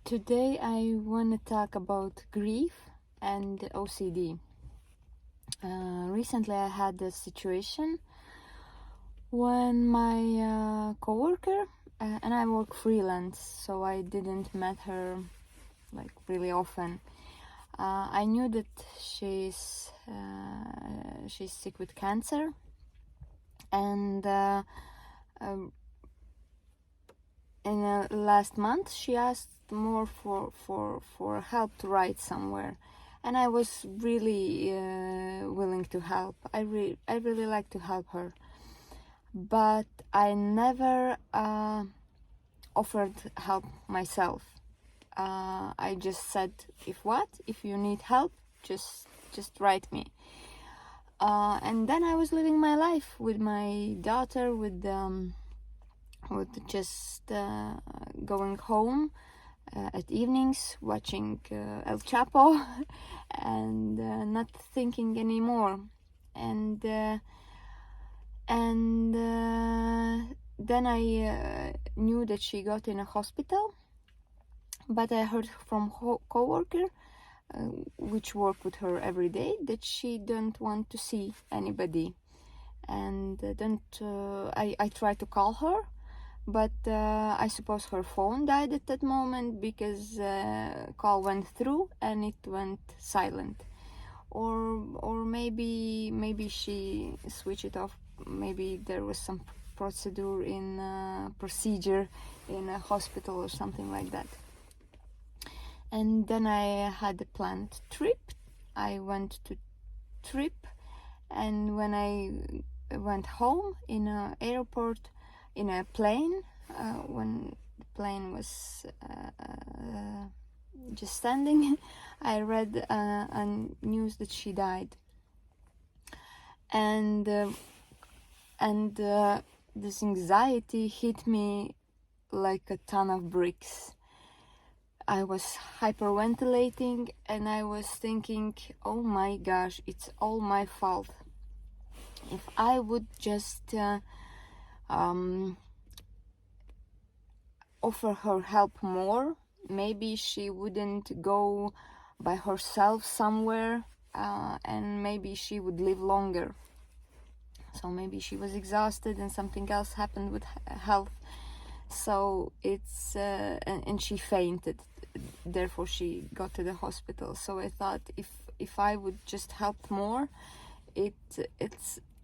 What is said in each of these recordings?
Today I want to talk about grief and OCD. Recently I had a situation when my coworker, and I work freelance, so I didn't met her like really often. I knew that she's sick with cancer, and in last month she asked more for help to write somewhere, and I was really willing to help. I really like to help her, but I never offered help myself. I just said, if you need help, just write me. And then I was living my life with my daughter, with just going home at evenings, watching El Chapo, and not thinking anymore. And then I knew that she got in a hospital, but I heard from coworker, which work with her every day, that she don't want to see anybody, and I tried to call her, but I suppose her phone died at that moment, because call went through and it went silent, or maybe she switched it off. Maybe there was some procedure in a hospital or something like that. And then I had a planned trip. I went to trip, and when I went home in an airport, in a plane, when the plane was just standing, I read on news that she died, and this anxiety hit me like a ton of bricks. I was hyperventilating, and I was thinking, oh my gosh, it's all my fault. If I would just offer her help more, maybe she wouldn't go by herself somewhere, and maybe she would live longer. So maybe she was exhausted and something else happened with health. So it's and she fainted, therefore she got to the hospital. So I thought, if I would just help more,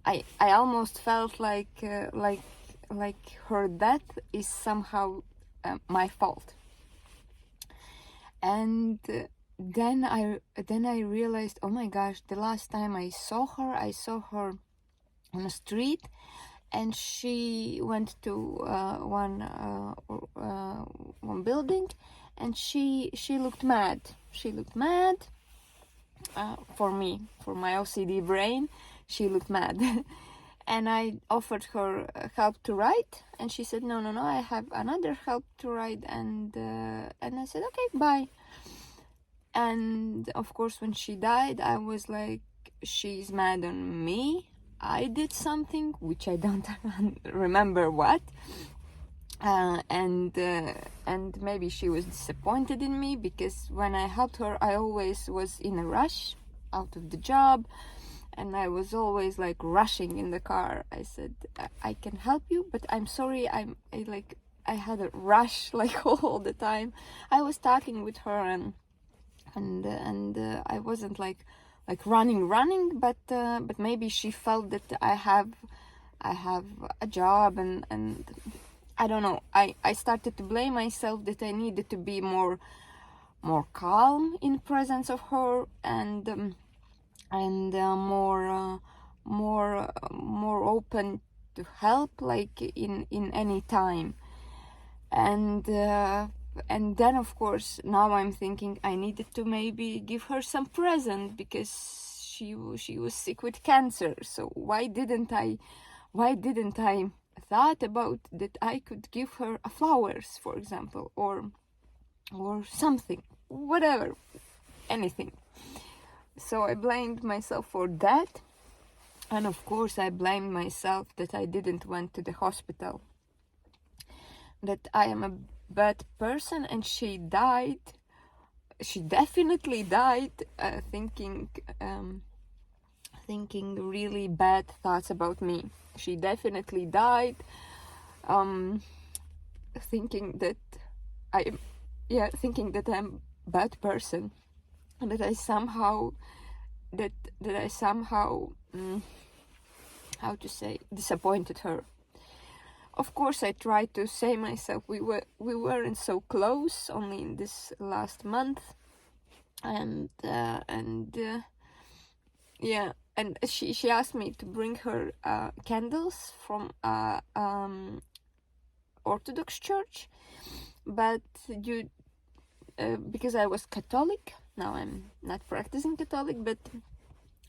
I almost felt like her death is somehow my fault. And then I realized, oh my gosh, the last time I saw her on the street, and she went to one building, and she looked mad. She looked mad. For me, for my OCD brain, she looked mad. And I offered her help to write, and she said, no, I have another help to write. And I said, okay, bye. And of course, when she died, I was like, she's mad on me. I did something which I don't remember what, and maybe she was disappointed in me, because when I helped her, I always was in a rush out of the job, and I was always like rushing in the car. I said, I can help you, but I'm sorry, I had a rush like all the time. I was talking with her, and I wasn't like running, but maybe she felt that I have a job, and I don't know. I started to blame myself that I needed to be more calm in presence of her, and more open to help, like in any time. And then of course now I'm thinking I needed to maybe give her some present, because she was sick with cancer. So why didn't I thought about that I could give her flowers, for example, or something, whatever, anything. So I blamed myself for that, and of course I blamed myself that I didn't went to the hospital, that I am a bad person, and she died. She definitely died thinking really bad thoughts about me. She definitely died thinking that I'm a bad person, and that I somehow how to say, disappointed her. Of course, I tried to say myself we weren't so close, only in this last month, and yeah, and she asked me to bring her candles from Orthodox church, but because I was Catholic, now I'm not practicing Catholic, but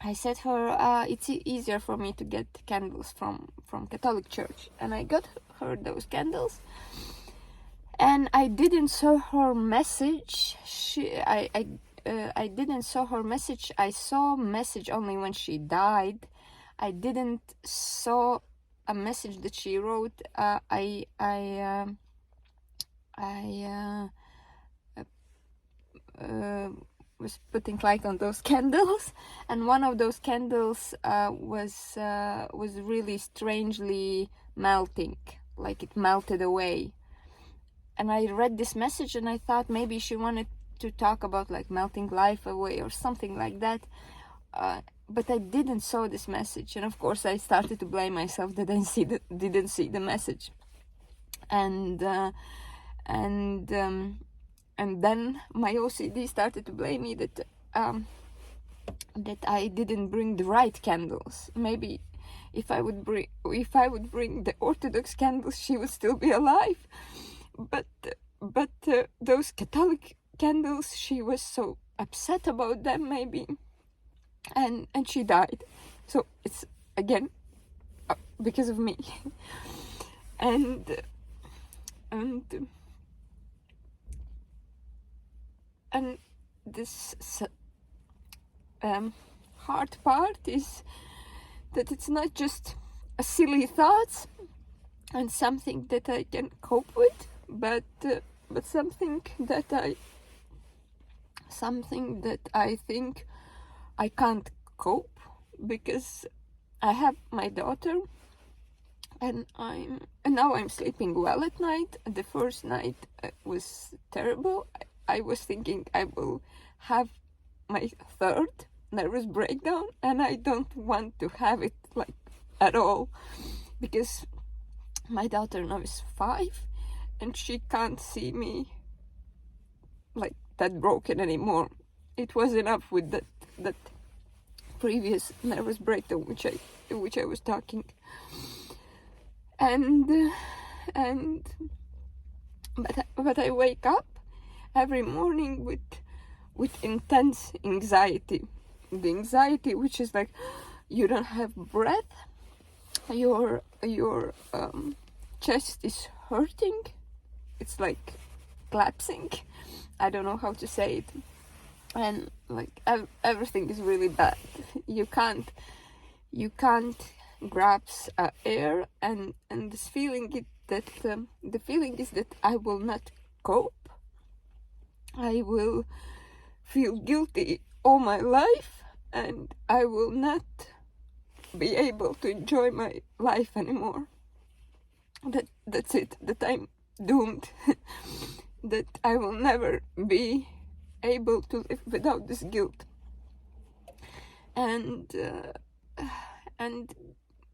I said her it's easier for me to get candles from Catholic church, and I got her those candles, and I didn't saw her message. I didn't saw her message. I saw message only when she died. I didn't saw a message that she wrote. I was putting light on those candles, and one of those candles was really strangely melting, like it melted away. And I read this message, and I thought maybe she wanted to talk about like melting life away or something like that. But I didn't saw this message, and of course I started to blame myself that I didn't see the message, and then my OCD started to blame me that I didn't bring the right candles. Maybe if I would bring the Orthodox candles, she would still be alive. But those Catholic candles, she was so upset about them, maybe, and she died. So it's again because of me, and this hard part is that it's not just a silly thought and something that I can cope with, but something that I think I can't cope, because I have my daughter, and now I'm sleeping well at night. The first night was terrible. I was thinking I will have my third nervous breakdown, and I don't want to have it like at all, because my daughter now is 5, and she can't see me like that broken anymore. It was enough with that previous nervous breakdown which I was talking, but I wake up every morning with intense anxiety. The anxiety which is like you don't have breath, your chest is hurting, it's like collapsing. I don't know how to say it, and like everything is really bad. You can't grasp air, and this feeling the feeling is that I will not cope. I will feel guilty all my life, and I will not be able to enjoy my life anymore. That's it, that I'm doomed. That I will never be able to live without this guilt. And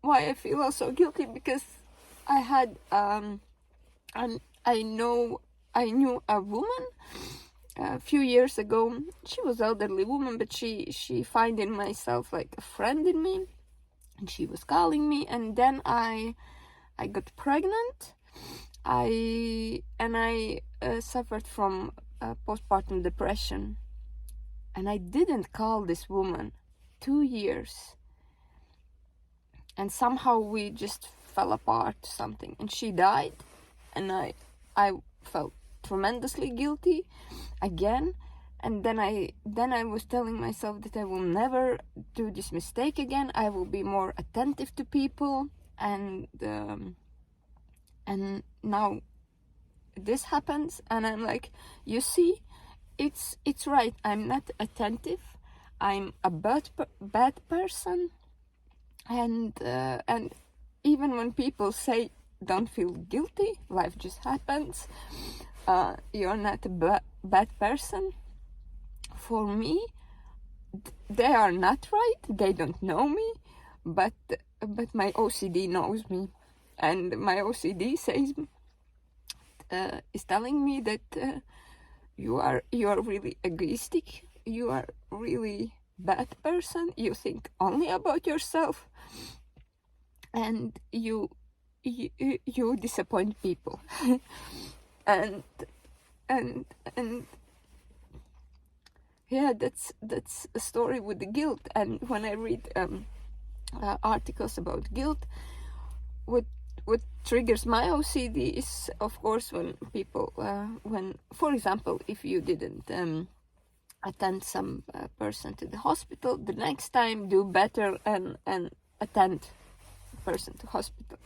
why I feel also guilty, because I had I knew a woman a few years ago. She was elderly woman, but she find in myself like a friend in me, and she was calling me, and then I got pregnant. I suffered from postpartum depression, and I didn't call this woman 2 years, and somehow we just fell apart something, and she died, and I felt tremendously guilty again. And then I was telling myself that I will never do this mistake again. I will be more attentive to people, and now this happens, and I'm like, you see, it's right. I'm not attentive. I'm a bad person, and even when people say don't feel guilty, life just happens. You're not a bad person. For me, they are not right. They don't know me, but my OCD knows me, and my OCD says is telling me that you are really egoistic. You are really bad person. You think only about yourself, and you disappoint people. and and yeah, that's a story with the guilt. And when I read articles about guilt, what triggers my OCD is, of course, when people when, for example, if you didn't attend some person to the hospital, the next time do better and attend person to hospital.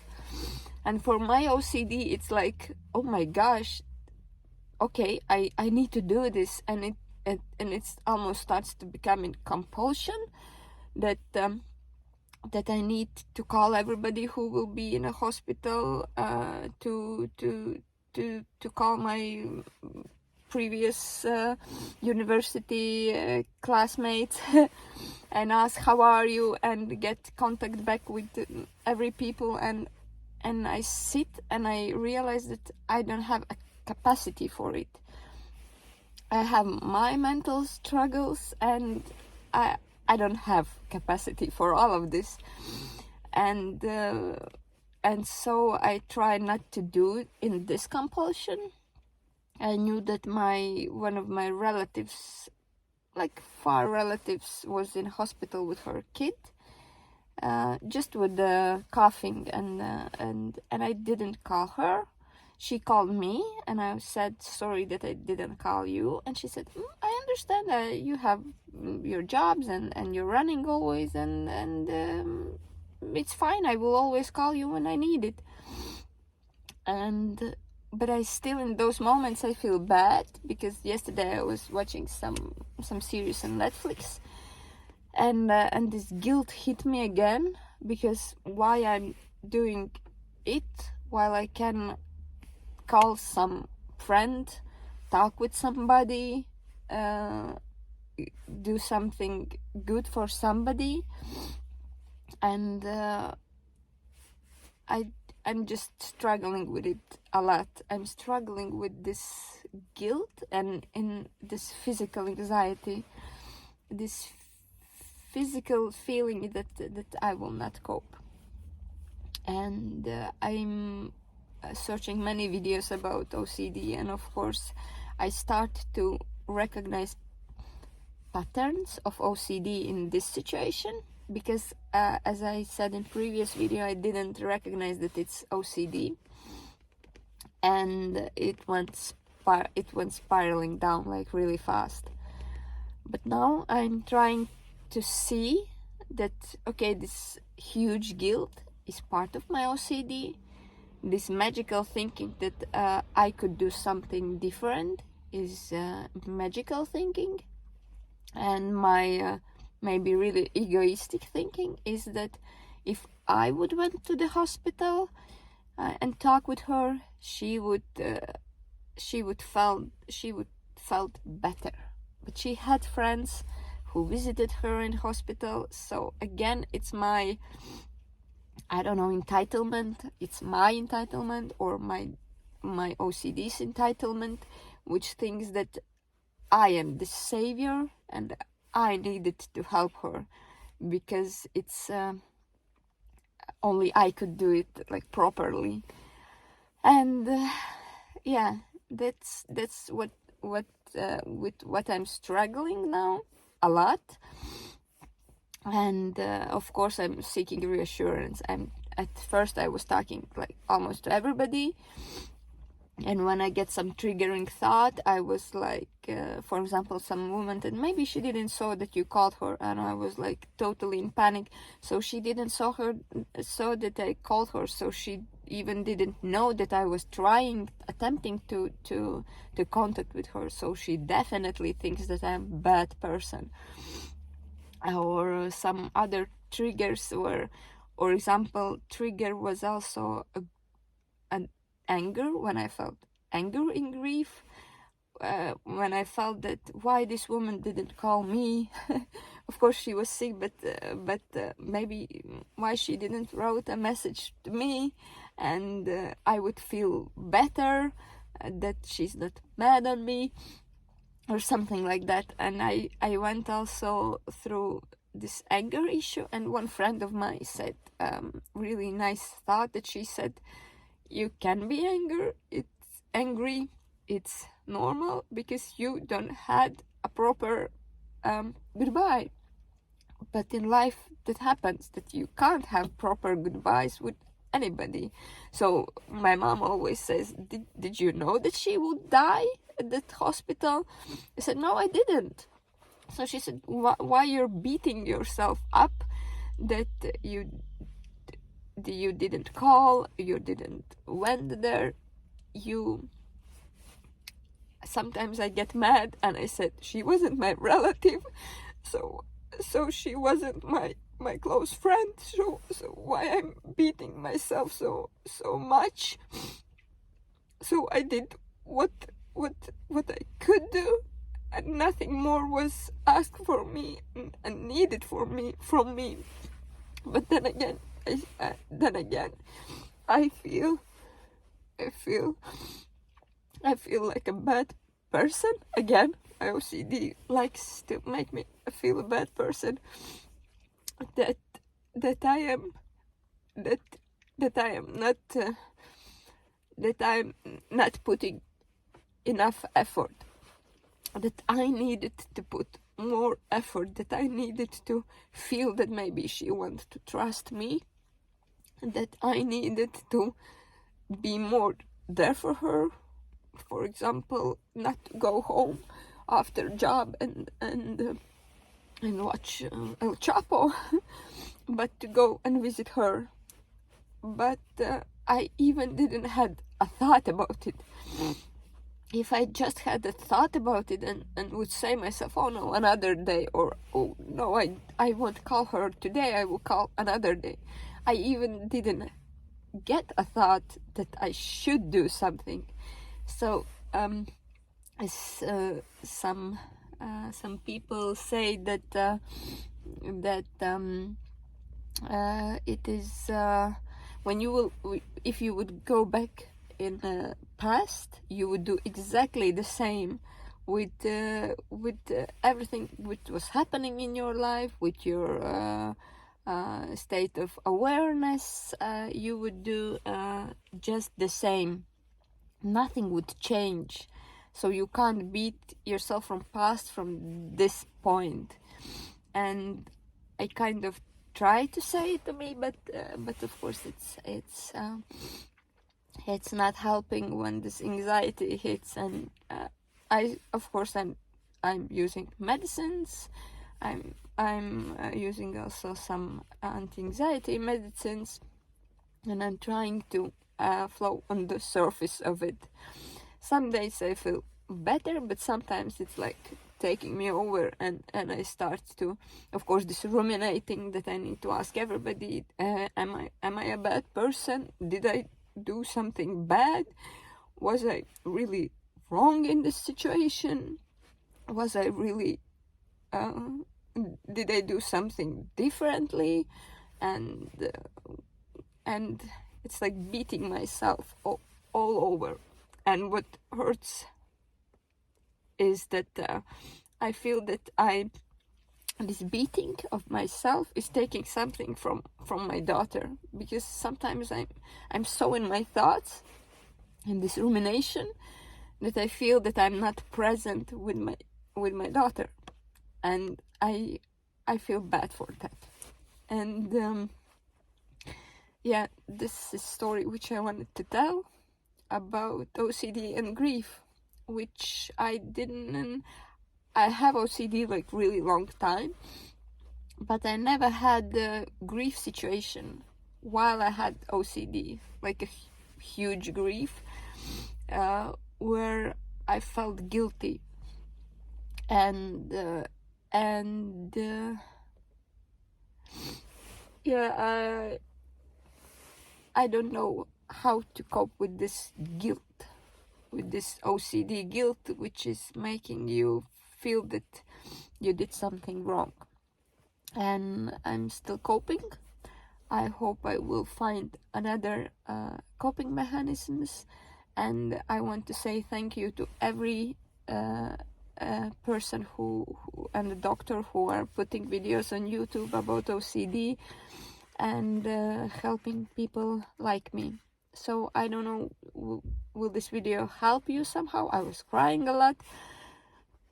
And for my OCD, it's like, oh my gosh, okay, I need to do this, and it almost starts to become a compulsion that that I need to call everybody who will be in a hospital, to call my previous university classmates and ask how are you, and get contact back with every people, and I sit and I realize that I don't have a capacity for it. I have my mental struggles, and I don't have capacity for all of this, and so I try not to do it in this compulsion. I knew that one of my relatives, like far relatives, was in hospital with her kid, just with the coughing, and I didn't call her. She called me, and I said sorry that I didn't call you, and she said, I understand that you have your jobs and you're running always, and it's fine, I will always call you when I need it. And but I still, in those moments, I feel bad, because yesterday I was watching some series on Netflix, and this guilt hit me again, because why I'm doing it while I can call some friend, talk with somebody, do something good for somebody, and I'm just struggling with it a lot. I'm struggling with this guilt and in this physical anxiety, this physical feeling that I will not cope. And I'm searching many videos about OCD, and of course I start to recognize patterns of OCD in this situation, because as I said in previous video, I didn't recognize that it's OCD, and it went spiraling down like really fast. But now I'm trying to see that, okay, this huge guilt is part of my OCD. This magical thinking that I could do something different is magical thinking, and my maybe really egoistic thinking is that if I would went to the hospital and talk with her, she would felt better. But she had friends who visited her in hospital, so again, it's my, I don't know, entitlement. It's my entitlement, or my OCD's entitlement, which thinks that I am the savior and I needed to help her, because it's only I could do it like properly. And yeah, that's what with what I'm struggling now a lot. And of course I'm seeking reassurance. At first I was talking like almost to everybody, and when I get some triggering thought, I was like, for example, some woman, and maybe she didn't saw that you called her, and I was like totally in panic. So she didn't saw that I called her, so she even didn't know that I was attempting to contact with her. So she definitely thinks that I'm a bad person. Or some other triggers were, for example, trigger was also an anger, when I felt anger in grief, when I felt that why this woman didn't call me. Of course she was sick, but maybe why she didn't wrote a message to me, and I would feel better that she's not mad on me or something like that. And I went also through this anger issue, and one friend of mine said really nice thought, that she said, you can be angry, it's normal, because you don't had a proper goodbye. But in life that happens, that you can't have proper goodbyes with anybody. So my mom always says, did you know that she would die at that hospital? I said, no, I didn't. So she said, why you're beating yourself up that you didn't call, you didn't went there. Sometimes I get mad, and I said, she wasn't my relative, so she wasn't my close friend, so why I'm beating myself so much? So I did what I could do, and nothing more was asked for me and needed from me. But then again, I feel like a bad person again. My OCD likes to make me feel a bad person. That I am not putting enough effort. That I needed to put more effort. That I needed to feel that maybe she wants to trust me. That I needed to be more there for her. For example, not go home after job and watch El Chapo, but to go and visit her. But I even didn't had a thought about it. If I just had a thought about it and would say myself, oh no, another day, or oh no, I won't call her today, I will call another day. I even didn't get a thought that I should do something. So some people say that it is when you will, if you would go back in the past, you would do exactly the same with everything which was happening in your life, with your state of awareness. You would do just the same. Nothing would change. So you can't beat yourself from past from this point. And I kind of try to say it to me, but of course it's not helping when this anxiety hits. And I'm using medicines. I'm using also some anti-anxiety medicines, and I'm trying to flow on the surface of it. Some days I feel better, but sometimes it's like taking me over, and I start to, of course, this ruminating that I need to ask everybody, am I a bad person? Did I do something bad? Was I really wrong in this situation? Was I really did I do something differently? And it's like beating myself all over. And what hurts is that I feel that this beating of myself is taking something from my daughter, because sometimes I'm so in my thoughts, in this rumination, that I feel that I'm not present with my daughter, and I feel bad for that. And this is a story which I wanted to tell about OCD and grief, which I have OCD like really long time, but I never had the grief situation while I had OCD, like a huge grief, where I felt guilty, and yeah, I don't know how to cope with this guilt, with this OCD guilt, which is making you feel that you did something wrong. And I'm still coping. I hope I will find another coping mechanisms, and I want to say thank you to every person who and the doctor who are putting videos on YouTube about OCD and helping people like me. So I don't know, will this video help you somehow? I was crying a lot,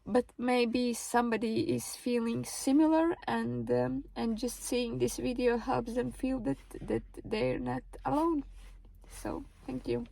but maybe somebody is feeling similar, and just seeing this video helps them feel that they're not alone. So thank you.